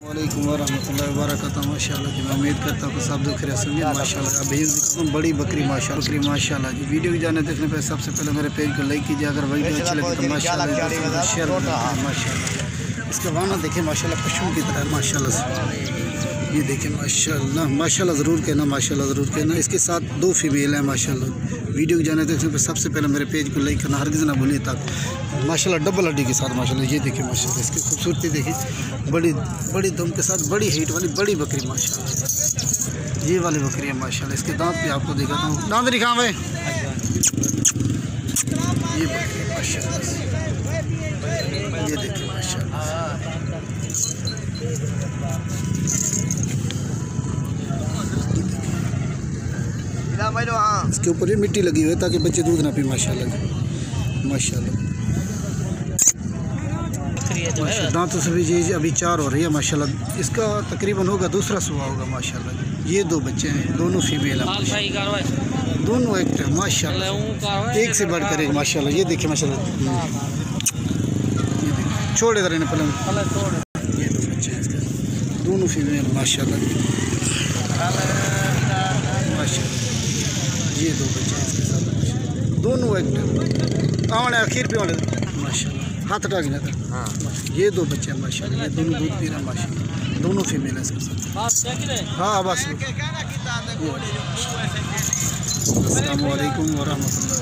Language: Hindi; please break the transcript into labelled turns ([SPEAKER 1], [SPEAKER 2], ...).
[SPEAKER 1] वालेकुम वरहमतुल्लाहि वबरकातुहू। माशाल्लाह जी, मैं उम्मीद करता हूँ कि सब दुख रहे होंगे। माशाल्लाह अभी बड़ी बकरी माशाल्लाह जी। वीडियो की जाने देखने पर सबसे पहले मेरे पेज को लाइक कीजिए। अगर वीडियो अच्छी लगे तो माशाल्लाह शेयर करें। माशाल्लाह इसका वाना देखिए माशाल्लाह पशु की तरह माशाल्लाह से। ये देखिए माशाल्लाह ज़रूर कहना, माशाल्लाह ज़रूर कहना। इसके साथ 2 फीमेल हैं माशाल्लाह। वीडियो की जाने देखने पर सबसे पहले मेरे पेज को लाइक करना हरगिज़ ना भूलिए तक। माशाल्लाह डबल हड्डी के साथ माशाल्लाह। ये देखिए माशाल्लाह इसकी खूबसूरती देखिए, बड़ी दम के साथ बड़ी हाइट वाली बड़ी बकरी माशाल्लाह। ये वाली बकरी है माशाल्लाह। इसके दांत भी आपको दिखाता हूँ। दांत दिखा भाई। ये बकरी माशाल्लाह, ये देखिए माशाल्लाह। इसके ऊपर ये मिट्टी लगी हुई है ताकि बच्चे दूध ना पी माशाल्लाह माशाल्लाह। दांतों से भी ये अभी 4 हो रही है माशाल्लाह। इसका तकरीबन होगा दूसरा सुबह होगा माशाल्लाह। ये 2 बच्चे हैं, दोनों फीमेल हैं, दोनों एक्टिव माशाल्लाह, एक से बढ़कर एक माशाल्लाह। ये देखिए माशाल्लाह, छोड़ इधर इन्हें पलंग। ये 2 बच्चे हैं इसके, दोनों फीमेल माशाल्लाह माशाल्लाह। ये 2 बच्चे हैं इसके साथ दोनों एक्टिव आने आखिर पे वाले माशाल्लाह। हाथ हटा गया था। ये 2 बच्चे हैं माशाल्लाह। ये दोनों दूध पी रहे हैं माशाल्लाह, दोनों फीमेल हैं इसके साथ। हाँ बस। अस्सलाम वालेकुम वरहमतुल्लाह।